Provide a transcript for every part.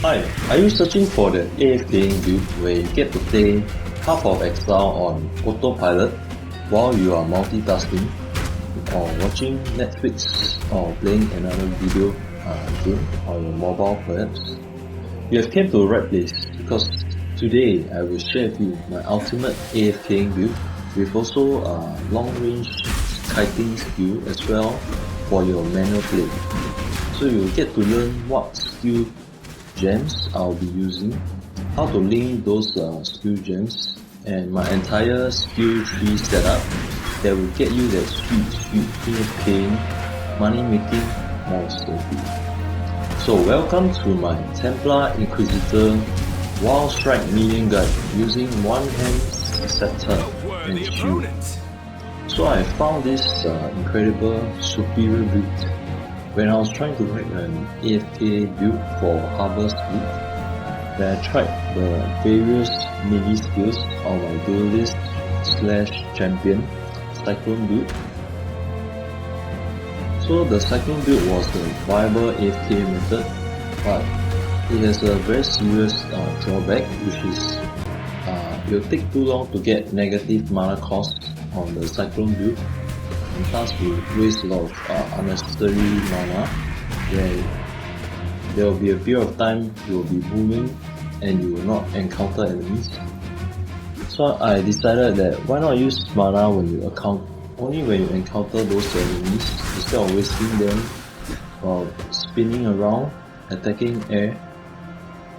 Hi, are you searching for the AFKing build where you get to play half of Exile on Autopilot while you are multitasking or watching Netflix or playing another video game on your mobile perhaps? You have came to the right place because today I will share with you my ultimate AFKing build with also long range kiting skill as well for your manual play. So you will get to learn what skill gems I'll be using, how to link those skill gems, and my entire skill tree setup that will get you that sweet paying money making monster build. So welcome to my Templar Inquisitor Wild Strike Minion guide using one hand sceptre and shield. So I found this incredible superior build when I was trying to make an AFK build for Harvest Week, where I tried the various mini skills of my duelist / champion cyclone build. So the cyclone build was a viable AFK method, but it has a very serious drawback, which is it will take too long to get negative mana cost on the cyclone build, and thus will waste a lot of unnecessary mana, where there will be a period of time you will be moving and you will not encounter enemies. So I decided that why not use mana only when you encounter those enemies instead of wasting them while spinning around attacking air.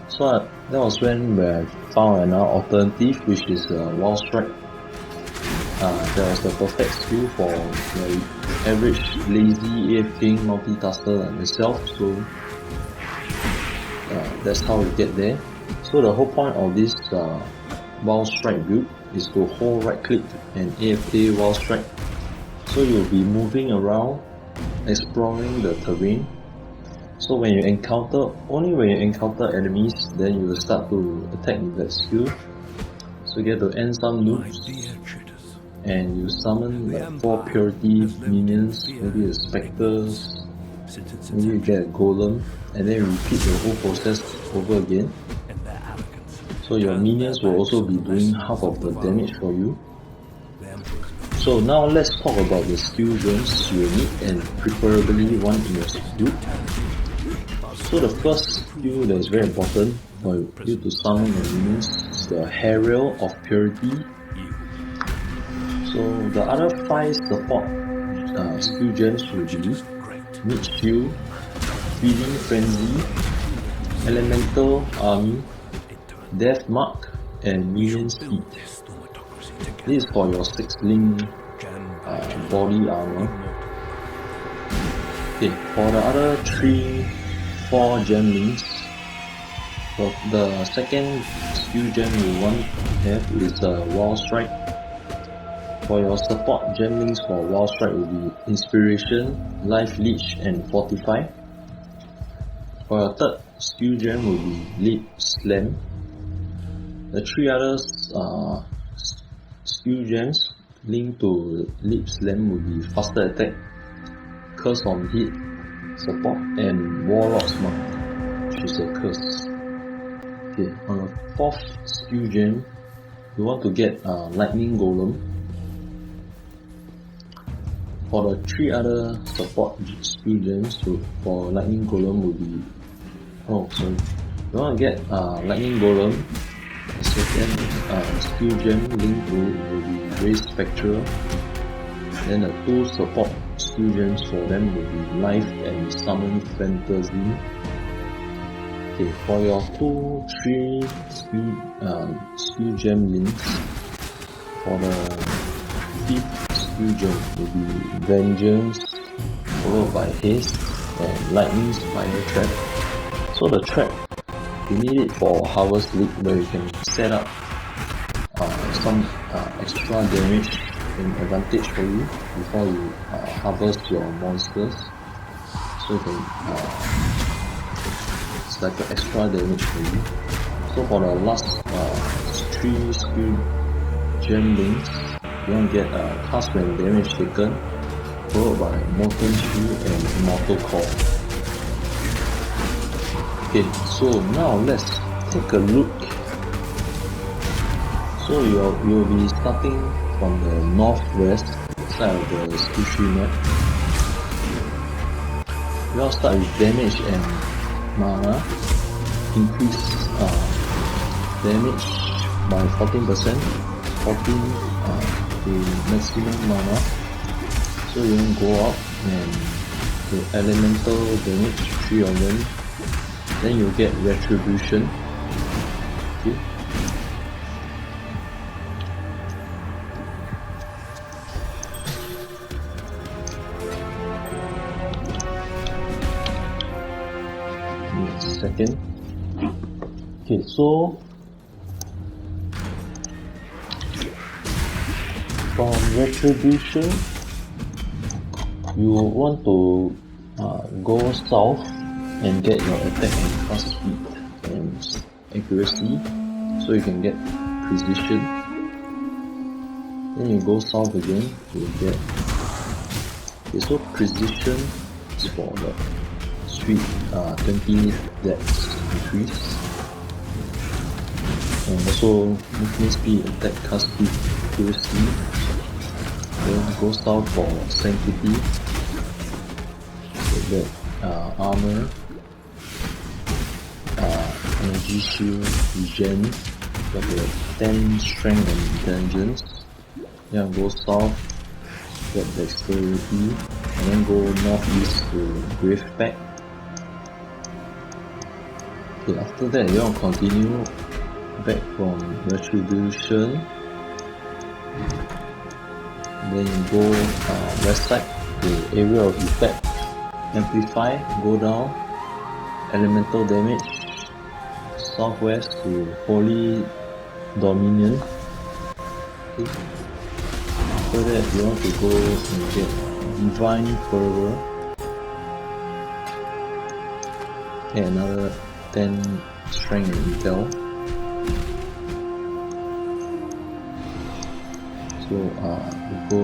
So that was when I found another alternative, which is Wild Strike. That was the perfect skill for the average lazy AFK multitasker like myself, so that's how we get there. So the whole point of this Wild Strike build is to hold right click and AFK Wild Strike. So you'll be moving around, exploring the terrain. So only when you encounter enemies, then you will start to attack with that skill. So you get to end some loops, and you summon like 4 purity minions, maybe the spectres, maybe you get a golem, and then repeat the whole process over again. So your minions will also be doing half of the damage for you. So now let's talk about the skill gems you will need and preferably one in your build. So the first skill that is very important for you to summon your minions is the Herald of Purity. So the other 5 support skill gems will be meatshield, Feeding Frenzy, Elemental Army, deathmark, and Minion Speed. This is for your 6-link body armor. Okay, for the other 4 gem links, for the second skill gem you want to have is Wild Strike. For your support gem links for Wild Strike will be Inspiration, Life Leech, and Fortify. For your third skill gem will be Leap Slam. The 3 other skill gems linked to Leap Slam will be Faster Attack, Curse on Hit, Support, and Warlords Mark, which is a curse. Okay, on the 4th skill gem, you want to get Lightning Golem. For the 3 other support skill gems for Lightning Golem will be... you want to get Lightning Golem. The second skill gem linked to it will be Raise Spectre. Then the 2 support skill gems for them will be Life and Summon Phantasm. Okay, for your 2-3 skill gem links, for the 5th skill gem will be Vengeance, followed by Haste and Lightning Spider Trap. So the trap, you need it for Harvest Week, where you can set up some extra damage and advantage for you before you harvest your monsters. So you can it's like an extra damage for you. So for the last 3 skill gem links, you want to get cast when damage taken, followed by molten shield and immortal core. Okay, so now let's take a look. So you'll be starting from the northwest side of the skill tree map. We'll start with damage and mana. Increase damage by 14%, 14 to maximum mana. So you can go up and the elemental damage, 3 of them. Then you get retribution. Okay. Second. Okay, so from retribution, you want to go south and get your attack and cast speed and accuracy, so you can get precision. Then you go south again, you get so precision is for the sweet 20 dex increase, and also movement speed, attack, cast speed, accuracy. Then go south for sanctity, so get armor, energy shield, regen, got the 10 strength and intelligence. Then go south, get dexterity, and then go northeast to grave pack. Okay, after that you want to continue back from retribution. Then you go west side to area of effect, amplify, go down, elemental damage, southwest to holy dominion. Okay. After that you want to go and get divine fervor, and another 10 strength and intel. So we go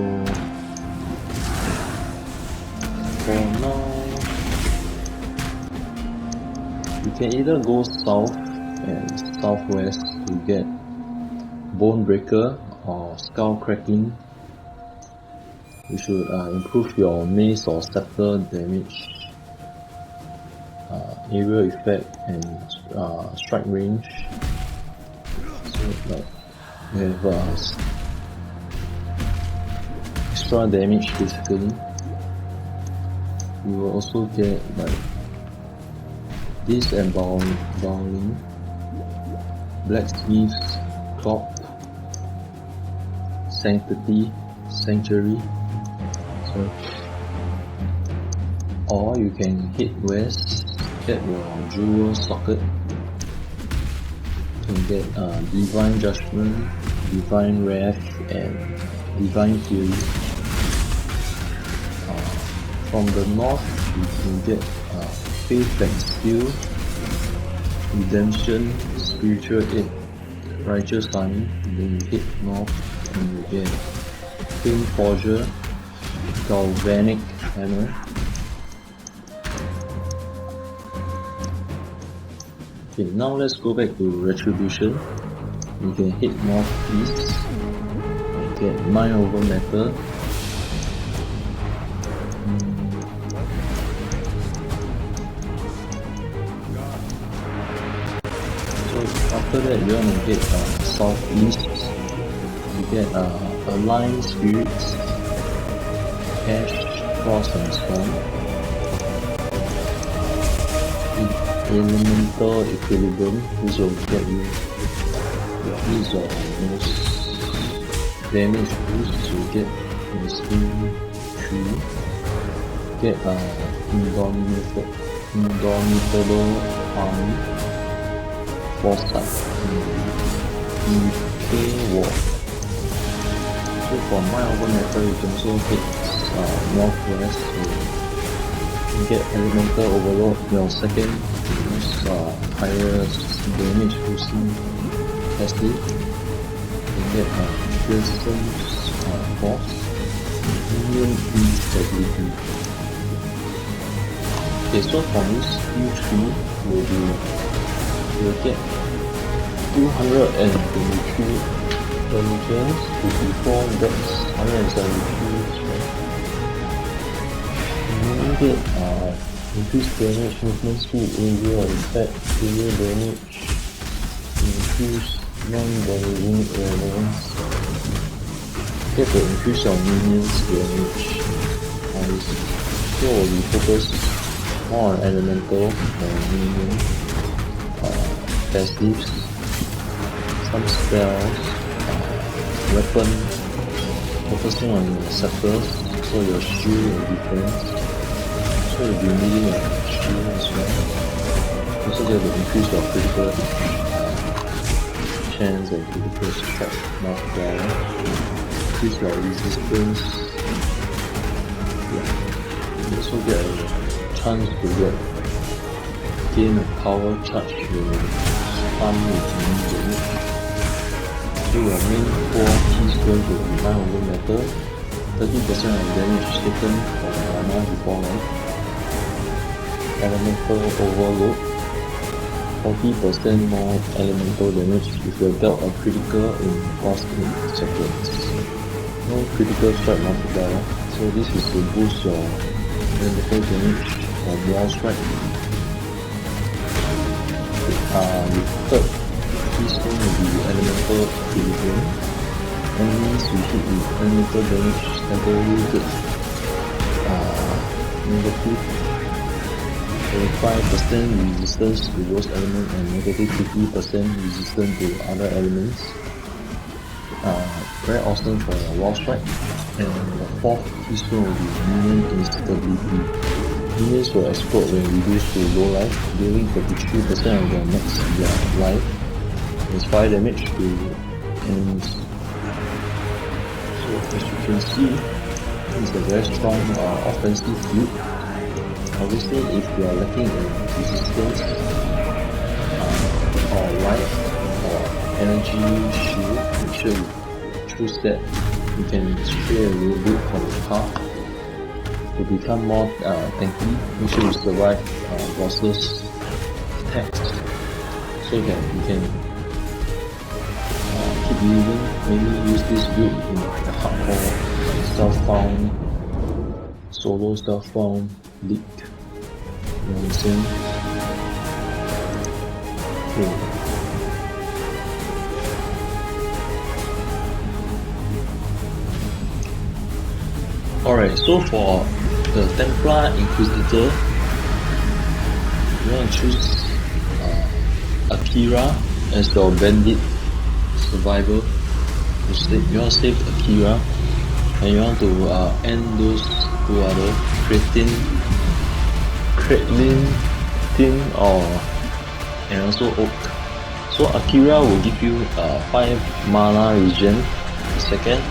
for now. You can either go south and southwest to get bone breaker or skull cracking, which will improve your mace or sceptre damage, area effect, and strike range. So like we have extra damage basically. You will also get like disemboweling, blacksmith's clock, sanctuary. So, or you can hit west, get your jewel socket. You can get divine judgment, divine wrath, and divine fury. From the north, you can get faith and skill, redemption, spiritual aid, righteous army. Then you hit north and you get flame forger, galvanic hammer. Okay, now let's go back to retribution. You can hit northeast and get mind over matter. After that, you want to get southeast. You get aligned spirits, ash, frost, and storm. Elemental equilibrium. This will get you increase your most damage boost. You get the spin tree. Get indomitable army. Foresight, decay wall. So for mind over matter, you can also hit northwest to get elemental overload. Your second use higher damage boosting passive. You get Pearson's force, Minion instability. Okay, so from this U3 you'll get 223 vengeance, 54 dex, 173 strength. You get increased damage, movement speed, area of effect, area damage, increased non-damaging elements. Get to increase your minions damage. So we focus more on elemental minion passives, some spells, weapon, focusing on your scepters, so your shield and defense. So you'll be needing a shield as well. Also get to increase your critical chance of critical strike multiplier, increase your resistance. Yeah. You also get a chance to gain a power charge with stun with immediate. So your main 4 keystones will be 9 over metal, 30% of damage taken from mana before life, elemental overload, 40% more elemental damage if you dealt a critical in past 8 seconds. No critical strike multiplier, so this is to boost your elemental damage or wall strike. Your third keystone will be elemental equilibrium. Enemies you hit with elemental damage temporarily get negative 35% resistance to those elements and negative 50% resistance to other elements. Very awesome for your wall strike. And the fourth keystone will be minion instability. Minions will explode when reduced to low life, dealing 33% of their max life. There's fire damage to enemies. So as you can see, it's a very strong offensive build. Obviously, if you are lacking in resistance or life or energy shield, make sure you choose that. You can stray a little bit from the path to become more tanky. Make sure you survive bosses' attacks, so you can keep living. Maybe use this build in the hardcore self-found, solo self-found league. You know what I'm saying? Okay. Alright, so for the Templar Inquisitor, you want to choose Akira as your bandit survivor. You want to save Akira, and you want to end those two other Kretlin, and also Oak. So Akira will give you 5 mana regen per second.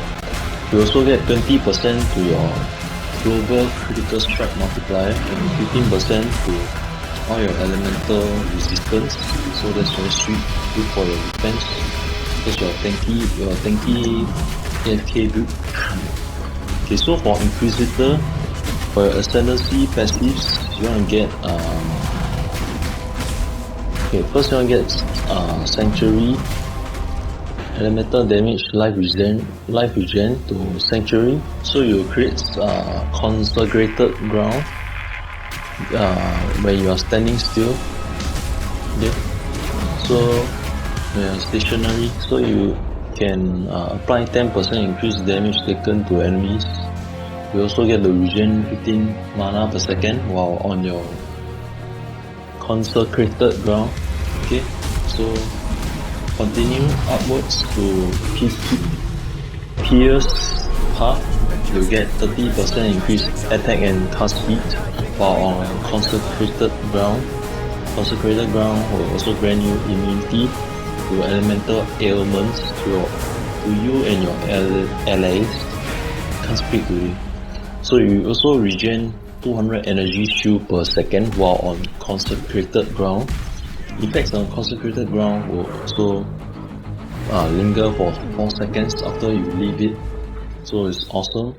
You also get 20% to your global critical strike multiplier and 15% to all your elemental resistance. So that's very sweet, good for your defense. Because your tanky AFK build. Okay, so for Inquisitor, for your Ascendancy passives, you want to get first you want to get Sanctuary, elemental damage, life regen to Sanctuary. So you create consecrated ground when you are standing still. Okay, so when you are stationary, so you can apply 10% increased damage taken to enemies. You also get the regen 15 mana per second while on your consecrated ground. Okay, so continue upwards to Pierce path. You get 30% increased attack and cast speed while on consecrated ground. Consecrated ground will also grant you immunity to elemental ailments to you and your allies. Can't speak to you. So you also regen 200 energy shield per second while on consecrated ground. Effects on consecrated ground will also linger for 4 seconds after you leave it. So it's awesome.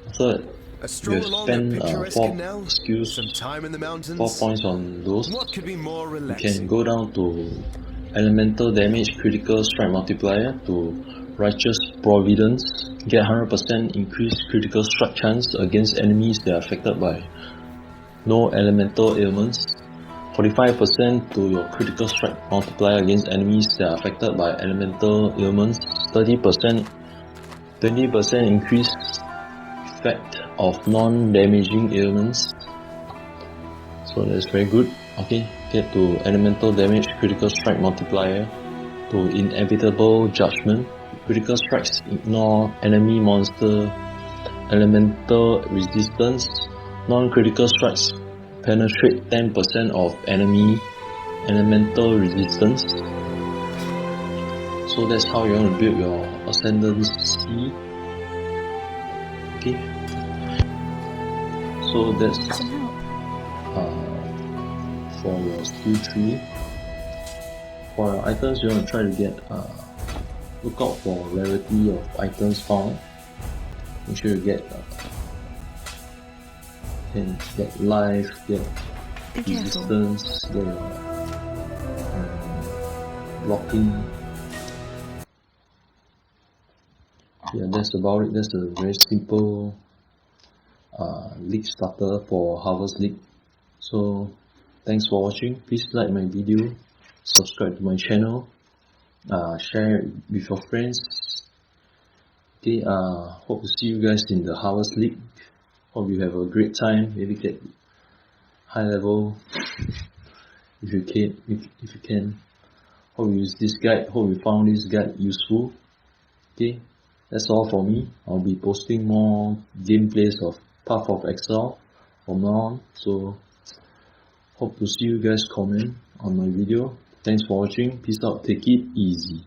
After A You stroll have along a spent picturesque 4 canal, skills, some time in the 4 mountains. points on those. What could be more You relaxing? can go down to elemental damage critical strike multiplier to righteous providence. Get 100% increased critical strike chance against enemies that are affected by no elemental ailments. 45% to your critical strike multiplier against enemies that are affected by elemental ailments. 30%, 20% increased effect of non-damaging ailments. So that's very good. Okay, get to elemental damage critical strike multiplier to inevitable judgment. Critical strikes ignore enemy monster elemental resistance. Non-critical strikes penetrate 10% of enemy elemental resistance. So that's how you want to build your ascendancy. Okay. So that's for your skill tree. For your items, you want to try to get look out for rarity of items found. Make sure you get can get life, get resistance, get blocking. Yeah, that's about it. That's a very simple league starter for Harvest League. So thanks for watching. Please like my video, subscribe to my channel, share it with your friends. Okay, hope to see you guys in the Harvest League. Hope you have a great time. Maybe get high level if you can. Hope you use this guide. Hope you found this guide useful. Okay, that's all for me. I'll be posting more gameplays of Path of Exile from now on. So hope to see you guys comment on my video. Thanks for watching. Peace out. Take it easy.